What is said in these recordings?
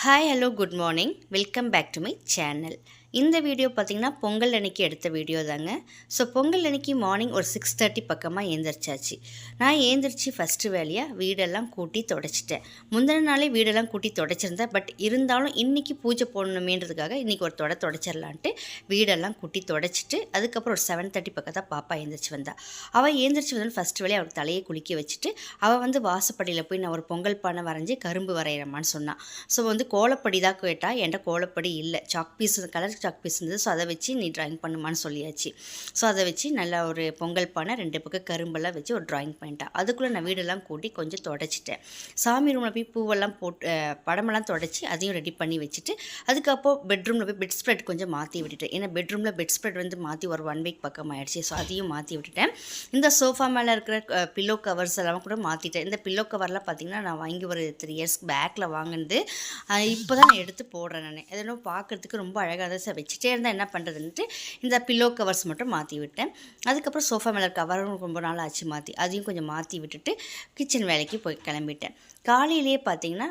Hi hello good morning welcome back to my channel. இந்த video பார்த்திங்கன்னா பொங்கல் அன்னைக்கு எடுத்த வீடியோ தாங்க. ஸோ பொங்கல் அன்னைக்கு மார்னிங் ஒரு 6:30 பக்கமாக ஏந்திரிச்சாச்சு. நான் ஏந்திரிச்சு ஃபஸ்ட்டு வேலையாக வீடெல்லாம் கூட்டி தொடச்சிட்டேன். முந்தின நாளே வீடெல்லாம் கூட்டி தொடச்சிருந்தேன். பட் இருந்தாலும் இன்றைக்கி பூஜை போடணுமேன்றதுக்காக இன்றைக்கி ஒரு தொடச்சிடலான்ட்டு வீடெல்லாம் கூட்டி தொடச்சிட்டு அதுக்கப்புறம் ஒரு 7:30 பக்கத்தான் பாப்பா ஏந்திரிச்சு வந்தா. அவள் ஏந்திரிச்சு வந்து ஃபஸ்ட்டு வேலையை அவளுக்கு தலையை குளிக்க வச்சுட்டு அவள் வந்து வாசப்படியில் போய் நான் ஒரு பொங்கல் பானை வரைஞ்சி கரும்பு வரைகிறமான்னு சொன்னான். ஸோ வந்து கோலப்படி தான் கேட்டால் என்கிட்ட கோலப்படி இல்லை, chalk piece colour chalk piece இருந்தது. ஸோ அதை வச்சு நீ ட்ராயிங் பண்ணுமான்னு சொல்லியாச்சு. ஸோ அதை வச்சு நல்லா ஒரு பொங்கல் பானை 2 பக்கம் கரும்பெல்லாம் வச்சு ஒரு ட்ராயிங் பண்ணிட்டேன். அதுக்குள்ளே நான் வீடெல்லாம் கூட்டி கொஞ்சம் தொடச்சிட்டேன். சாமி ரூமில் போய் பூவெல்லாம் போட்டு படமெல்லாம் தொடச்சி அதையும் ரெடி பண்ணி வச்சுட்டு அதுக்கப்புறம் பெட்ரூமில் போய் பெட் ஸ்ப்ரெட் கொஞ்சம் மாற்றி விட்டுட்டேன். ஏன்னா பெட்ரூமில் பெட் ஸ்ப்ரெட் வந்து மாற்றி ஒரு 1 வீக் பக்கம் ஆகிடுச்சு. ஸோ அதையும் மாற்றி விட்டுட்டேன். இந்த சோஃபா மேலே இருக்கிற பில்லோ கவர்ஸ் எல்லாம் கூட மாற்றிட்டேன். இந்த பில்லோ கவர்லாம் பார்த்திங்கன்னா நான் வாங்கி ஒரு 3 இயர்ஸ் பேக்கில் வாங்கினது. இப்போ தான் நான் எடுத்து போடுறேன். நான் எதனால் பார்க்குறதுக்கு ரொம்ப அழகாக தான் வச்சுட்டே இருந்தால் என்ன பண்ணுறதுன்ட்டு இந்த பில்லோ கவர்ஸ் மட்டும் மாற்றி விட்டேன். அதுக்கப்புறம் சோஃபா மேலே கவரும் ரொம்ப நாள் ஆச்சு மாற்றி, அதையும் கொஞ்சம் மாற்றி விட்டுட்டு கிச்சன் வேலைக்கு போய் கிளம்பிட்டேன். காலையிலேயே பார்த்திங்கன்னா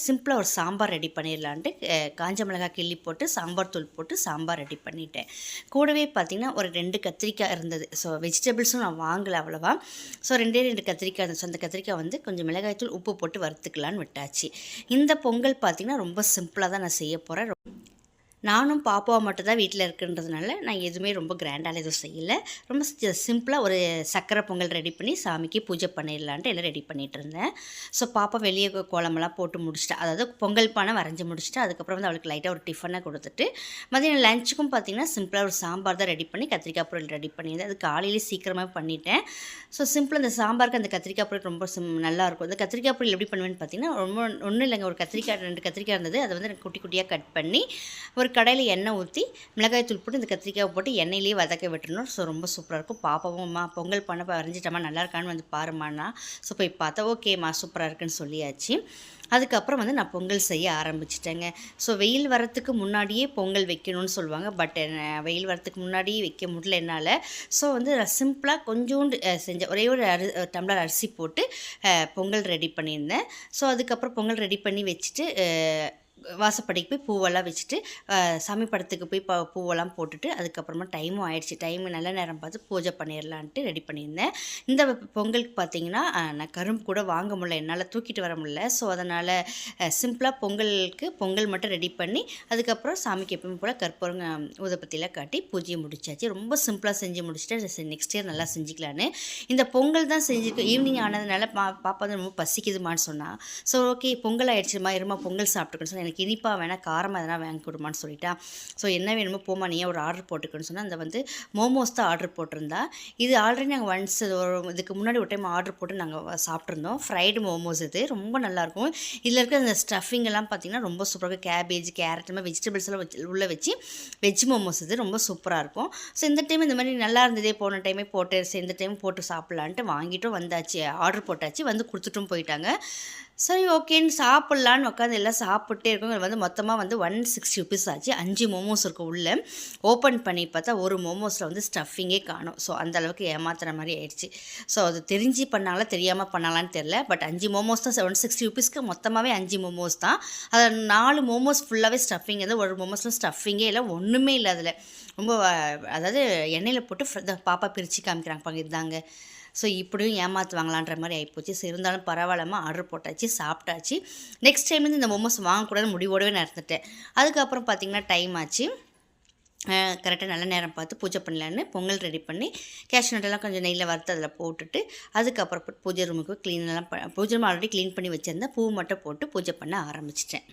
சிம்பிளாக ஒரு சாம்பார் ரெடி பண்ணிடலான்ட்டு காஞ்ச மிளகாய் கிள்ளி போட்டு சாம்பார் தூள் போட்டு சாம்பார் ரெடி பண்ணிட்டேன். கூடவே பார்த்திங்கன்னா ஒரு 2 கத்திரிக்காய் இருந்தது. ஸோ வெஜிடபிள்ஸும் நான் வாங்கலை அவ்வளோவா. ஸோ 2 கத்திரிக்காய் இருந்துச்சு. அந்த கத்திரிக்காய் வந்து கொஞ்சம் மிளகாய் தூள் உப்பு போட்டு வறுத்துக்கலான்னு விட்டாச்சு. இந்த பொங்கல் பார்த்திங்கன்னா ரொம்ப சிம்பிளாக தான் நான் செய்ய போகிறேன். நானும் பாப்பாவை மட்டும் தான் வீட்டில் இருக்குன்றதுனால நான் எதுவுமே ரொம்ப கிராண்டாக எதுவும் செய்யலை. ரொம்ப சிம்பிளாக ஒரு சக்கரை பொங்கல் ரெடி பண்ணி சாமிக்கு பூஜை பண்ணிடலான்ட்டு எல்லாம் ரெடி பண்ணிகிட்டு இருந்தேன். ஸோ பாப்பா வெளியே கோலமெல்லாம் போட்டு முடிச்சிட்டா, அதாவது பொங்கல் பானை வரைஞ்சி முடிச்சுட்டு அதுக்கப்புறம் வந்து அவளுக்கு லைட்டாக ஒரு டிஃபனை கொடுத்துட்டு மதியம் லஞ்சுக்கும் பார்த்திங்கன்னா சிம்பிளாக ஒரு சாம்பார் தான் ரெடி பண்ணி கத்திரிக்காய் பொரியல் ரெடி பண்ணியிருந்தேன். அது காலையிலே சீக்கிரமாக பண்ணிட்டேன். ஸோ சிம்பிளாக அந்த சாம்பாருக்கு அந்த கத்திரிக்காய் பொரியல் ரொம்ப நல்லாயிருக்கும். அந்த கத்திரிக்காய் பொரியல் எப்படி பண்ணுவேன்னு பார்த்திங்கன்னா ரொம்ப ஒன்றும் இல்லைங்க, ஒரு கத்திரிக்காய் 2 கத்திரிக்காய் இருந்தது. அதை வந்து குட்டி குட்டியாக கட் பண்ணி ஒரு கடையில் எண்ணெய் ஊற்றி மிளகாய் தூள் போட்டு இந்த கத்திரிக்காய் போட்டு எண்ணெயிலேயே வதக்க விட்டுறணும். ஸோ ரொம்ப சூப்பராக இருக்கும். பாப்பாவும் அம்மா பொங்கல் பண்ண வரைஞ்சிட்டம்மா நல்லா இருக்கான்னு வந்து பாருமாண்ணா. ஸோ போய் பார்த்தா ஓகேம்மா சூப்பராக இருக்குன்னு சொல்லியாச்சு. அதுக்கப்புறம் வந்து நான் பொங்கல் செய்ய ஆரம்பிச்சிட்டேங்க. ஸோ வெயில் வரத்துக்கு முன்னாடியே பொங்கல் வைக்கணும்னு சொல்லுவாங்க. பட் வெயில் வரத்துக்கு முன்னாடியே வைக்க முடியல என்னால். ஸோ வந்து சிம்பிளாக கொஞ்சோண்டு செஞ்சேன். ஒரே ஒரு டம்ளர் அரிசி போட்டு பொங்கல் ரெடி பண்ணியிருந்தேன். ஸோ அதுக்கப்புறம் பொங்கல் ரெடி பண்ணி வச்சுட்டு வாசப்படிக்கு போய் பூவெல்லாம் வச்சுட்டு சாமி படத்துக்கு போய் பூவெல்லாம் போட்டுட்டு அதுக்கப்புறமா டைமும் ஆயிடுச்சு. நல்ல நேரம் பார்த்து பூஜை பண்ணிடலான்ட்டு ரெடி பண்ணியிருந்தேன். இந்த பொங்கலுக்கு பார்த்திங்கன்னா நான் கரும்பு கூட வாங்க முடியல, என்னால் தூக்கிட்டு வர முடியல. ஸோ அதனால் சிம்பிளாக பொங்கல் மட்டும் ரெடி பண்ணி அதுக்கப்புறம் சாமிக்கு எப்பவுமே போல் கற்பூரங்க ஊதுபத்தியெல்லாம் காட்டி பூஜையை முடிச்சாச்சு. ரொம்ப சிம்பிளாக செஞ்சு முடிச்சுட்டு நெக்ஸ்ட் இயர் நல்லா செஞ்சுக்கலான்னு இந்த பொங்கல் தான் செஞ்சுருக்கு. ஈவினிங் ஆனதுனால பாப்பா வந்து ரொம்ப பசிக்குதுமான்னு சொன்னால், ஸோ ஓகே பொங்கல் ஆகிடுச்சுமா இருமா பொங்கல் சாப்பிட்டுக்கணும்னு சொன்னால் எனக்கு இனிப்பாக வேணால் காரமாக எதனா வாங்கி கொடுமான்னு சொல்லிட்டா. ஸோ என்ன வேணுமோ போமா நீயே ஒரு ஆர்டர் போட்டுக்கணும்னு சொன்னால் அந்த வந்து மோமோஸ் தான் ஆர்டர் போட்டிருந்தா. இது ஆல்ரெடி நாங்கள் ஒன்ஸ் இதுக்கு முன்னாடி ஒரு டைம் ஆர்டர் போட்டு நாங்கள் சாப்பிட்ருந்தோம். ஃப்ரைடு மோமோஸ் இது ரொம்ப நல்லாயிருக்கும். இதில் இருக்கிற அந்த ஸ்டஃபிங் எல்லாம் பார்த்திங்கன்னா ரொம்ப சூப்பராக கேபேஜ் கேரட் மாதிரி வெஜிடபிள்ஸ் எல்லாம் உள்ளே வச்சு வெஜ் மோமோஸ் இது ரொம்ப சூப்பராக இருக்கும். ஸோ இந்த டைம் இந்த மாதிரி நல்லா இருந்ததே போன டைமே போட்டு இந்த டைம் போட்டு சாப்பிட்லான்ட்டு வாங்கிட்டும் வந்தாச்சு, ஆர்டர் போட்டாச்சு, வந்து கொடுத்துட்டும் போயிட்டாங்க. சரி ஓகேன்னு சாப்பிட்லான்னு உட்காந்து எல்லாம் சாப்பிட்டே இருக்கும். வந்து மொத்தமாக வந்து 160 ருபீஸ் ஆச்சு. 5 மோமோஸ் இருக்கும் உள்ளே. ஓப்பன் பண்ணி பார்த்தா ஒரு மோமோஸில் வந்து ஸ்டஃபிங்கே காணும். ஸோ அந்தளவுக்கு ஏமாத்துற மாதிரி ஆயிடுச்சு. ஸோ அது தெரிஞ்சு பண்ணாங்களா தெரியாமல் பண்ணலான்னு தெரில. பட் 5 மோமோஸ் தான் 160 ருபீஸ்க்கு மொத்தமாகவே 5 மோமோஸ் தான். அதில் 4 மோமோஸ் ஃபுல்லாகவே ஸ்டஃபிங். அது ஒரு மோமோஸில் ஸ்டஃபிங்கே இல்லை, ஒன்றுமே இல்லை அதில். ரொம்ப அதாவது எண்ணெயில் போட்டு பாப்பா பிரித்து காமிக்கிறாங்க பாங்க இதுதாங்க. ஸோ இப்படியும் ஏமாற்றுவாங்களான்ற மாதிரி ஆகிப்போச்சு. ஸோ இருந்தாலும் பரவாயில்லாமல் ஆர்டர் போட்டாச்சு, சாப்பிட்டாச்சு. நெக்ஸ்ட் டைம் வந்து இந்த மோமோஸ் வாங்கக்கூடாதுன்னு முடிவோடவே நடந்துட்டேன். அதுக்கப்புறம் பார்த்திங்கன்னா டைம் ஆச்சு. கரெக்டாக நல்ல நேரம் பார்த்து பூஜை பண்ணலான்னு பொங்கல் ரெடி பண்ணி கேஷ்யூ நட்டெல்லாம் கொஞ்சம் நெய்யில் வறுத்து அதில் போட்டுட்டு அதுக்கப்புறம் பூஜை ரூமுக்கு பூஜை ரூம் ஆல்ரெடி க்ளீன் பண்ணி வச்சுருந்தேன். பூ மட்டும் போட்டு பூஜை பண்ண ஆரம்பிச்சிட்டேன்.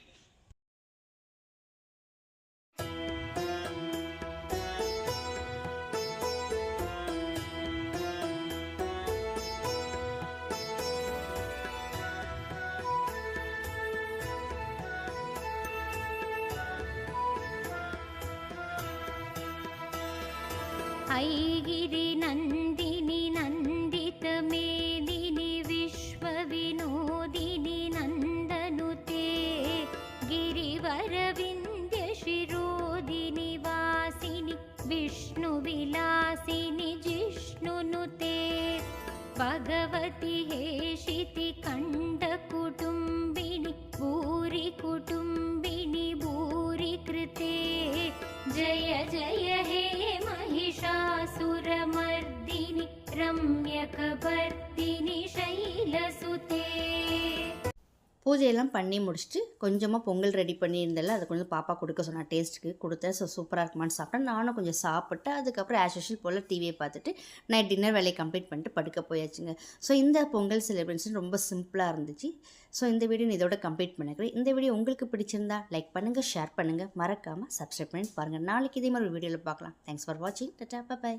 ऐगिरि नन्दिनि नन्दितमेदिनि विश्वविनोदिनि नन्दनुते गिरिवरविन्द्यशिरोदिनि वासिनि विष्णुविलासिनि जिष्णुनुते भगवति हेशिति कण्डकुटुम्बिनि भूरि कुटुम्बिनि रम्यकवर्तिनि शैलसुते பூஜையெல்லாம் பண்ணி முடிச்சுட்டு கொஞ்சமாக பொங்கல் ரெடி பண்ணியிருந்தல அதை கொஞ்சம் பாப்பா கொடுக்க சொன்னேன், டேஸ்ட்டுக்கு கொடுத்தேன். ஸோ சூப்பராக இருக்குமான்னு சாப்பிட்டேன். நானும் கொஞ்சம் சாப்பிட்டு அதுக்கப்புறம் ஆஸ் யூஷுவல் போல் டிவியை பார்த்துட்டு நைட் டின்னர் வேலையை கம்ப்ளீட் பண்ணிட்டு படுக்க போயாச்சுங்க. ஸோ இந்த பொங்கல் செலிப்ரேஷன் ரொம்ப சிம்பிளாக இருந்துச்சு. ஸோ இந்த வீடியோ நான் இதோட கம்ப்ளீட் பண்ணிக்கிறேன். இந்த வீடியோ உங்களுக்கு பிடிச்சிருந்தா லைக் பண்ணுங்கள், ஷேர் பண்ணுங்கள், மறக்காமல் சப்ஸ்கிரைப் பண்ணி பாருங்கள். நாளைக்கு இதே மாதிரி ஒரு வீடியோவில் பார்க்கலாம். தேங்க்ஸ் ஃபார் வாட்சிங். டாடா, பை.